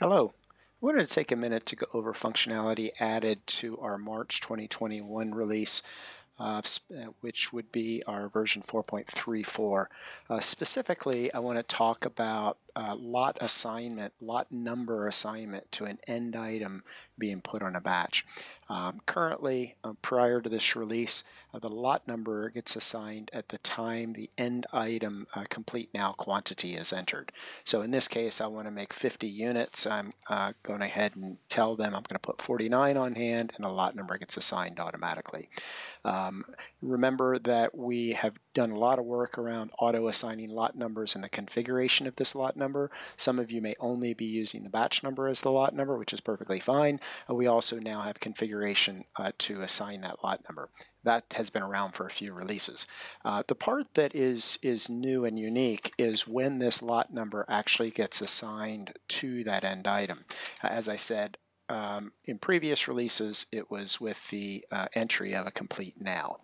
Hello. I wanted to take a minute to go over functionality added to our March 2021 release, which would be our version 4.34. Specifically, I want to talk about lot assignment, lot number assignment to an end item being put on a batch. Currently, prior to this release, the lot number gets assigned at the time the end item complete now quantity is entered. So in this case, I want to make 50 units. I'm going ahead and tell them I'm going to put 49 on hand, and a lot number gets assigned automatically. Remember that we have done a lot of work around auto-assigning lot numbers and the configuration of this lot number. Some of you may only be using the batch number as the lot number, which is perfectly fine. We also now have configuration to assign that lot number. That has been around for a few releases. The part that is new and unique is when this lot number actually gets assigned to that end item. As I said, in previous releases, it was with the entry of a complete now.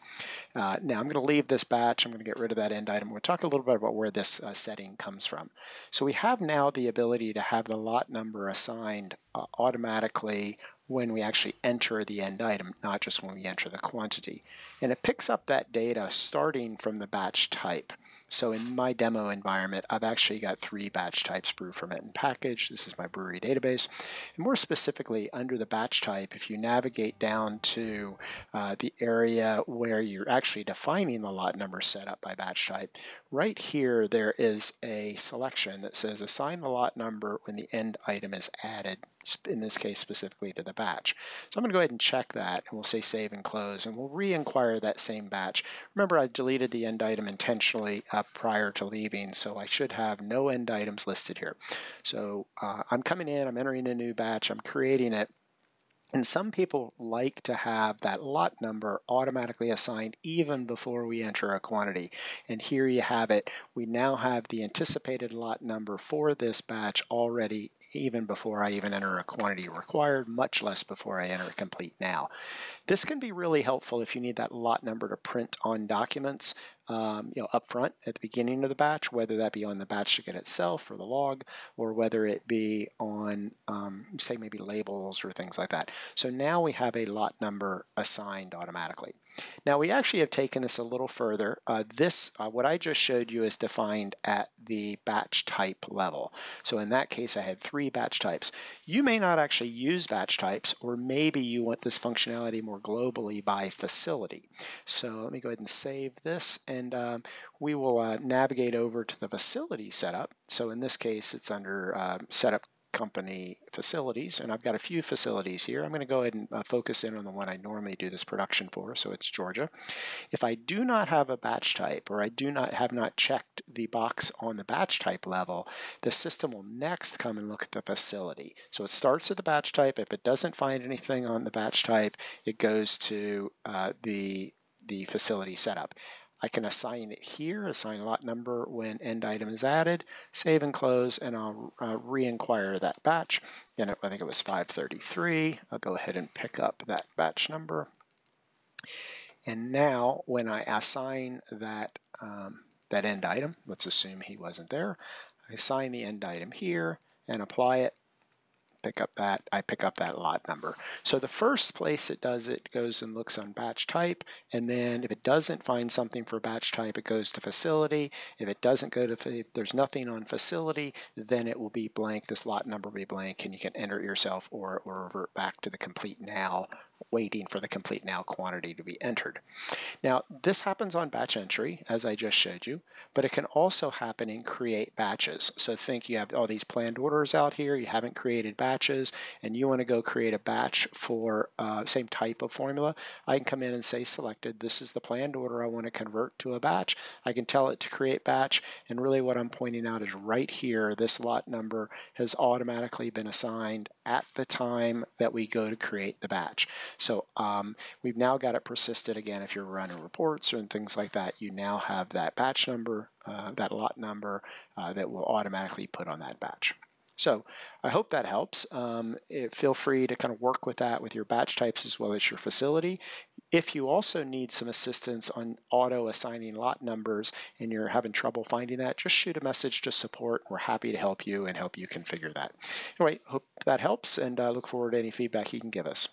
Now I'm going to leave this batch. I'm going to get rid of that end item. We'll talk a little bit about where this setting comes from. So we have now the ability to have the lot number assigned automatically when we actually enter the end item, not just when we enter the quantity. And it picks up that data starting from the batch type. So in my demo environment, I've actually got 3 batch types: brew, ferment, and package. This is my brewery database. And more specifically, under the batch type, if you navigate down to the area where you're actually defining the lot number set up by batch type, right here there is a selection that says assign the lot number when the end item is added, in this case specifically to the batch. So I'm going to go ahead and check that, and we'll say save and close, and we'll re-inquire that same batch. Remember, I deleted the end item intentionally prior to leaving, so I should have no end items listed here. So I'm coming in, I'm entering a new batch, I'm creating it. And some people like to have that lot number automatically assigned even before we enter a quantity. And here you have it. We now have the anticipated lot number for this batch already, even before I even enter a quantity required, much less before I enter a complete now. This can be really helpful if you need that lot number to print on documents up front at the beginning of the batch, whether that be on the batch ticket itself or the log, or whether it be on, say, maybe labels or things like that. So now we have a lot number assigned automatically. Now we actually have taken this a little further. What I just showed you is defined at the batch type level. So in that case, I had 3 batch types. You may not actually use batch types, or maybe you want this functionality more globally by facility. So let me go ahead and save this, and we will navigate over to the facility setup. So in this case, it's under setup company facilities, and I've got a few facilities here. I'm going to go ahead and focus in on the one I normally do this production for, so it's Georgia. If I do not have a batch type, or I have not checked the box on the batch type level, the system will next come and look at the facility. So it starts at the batch type. If it doesn't find anything on the batch type, it goes to the facility setup. I can assign it here, assign lot number when end item is added, save and close, and I'll re-inquire that batch. And I think it was 533. I'll go ahead and pick up that batch number. And now when I assign that, that end item, let's assume he wasn't there, I assign the end item here and apply it. I pick up that lot number. So the first place it does it goes and looks on batch type, and then if it doesn't find something for batch type, it goes to facility. If it doesn't go to, if there's nothing on facility, then it will be blank. This lot number will be blank, and you can enter it yourself or revert back to the complete now, waiting for the complete now quantity to be entered. Now, this happens on batch entry, as I just showed you, but it can also happen in create batches. So think you have all these planned orders out here, you haven't created batches, and you want to go create a batch for same type of formula. I can come in and say selected, this is the planned order I want to convert to a batch. I can tell it to create batch, and really what I'm pointing out is right here, this lot number has automatically been assigned at the time that we go to create the batch. So we've now got it persisted again. If you're running reports and things like that, you now have that batch number, that lot number that will automatically put on that batch. So I hope that helps. Feel free to kind of work with that with your batch types as well as your facility. If you also need some assistance on auto assigning lot numbers and you're having trouble finding that, just shoot a message to support. We're happy to help you and help you configure that. Anyway, hope that helps, and look forward to any feedback you can give us.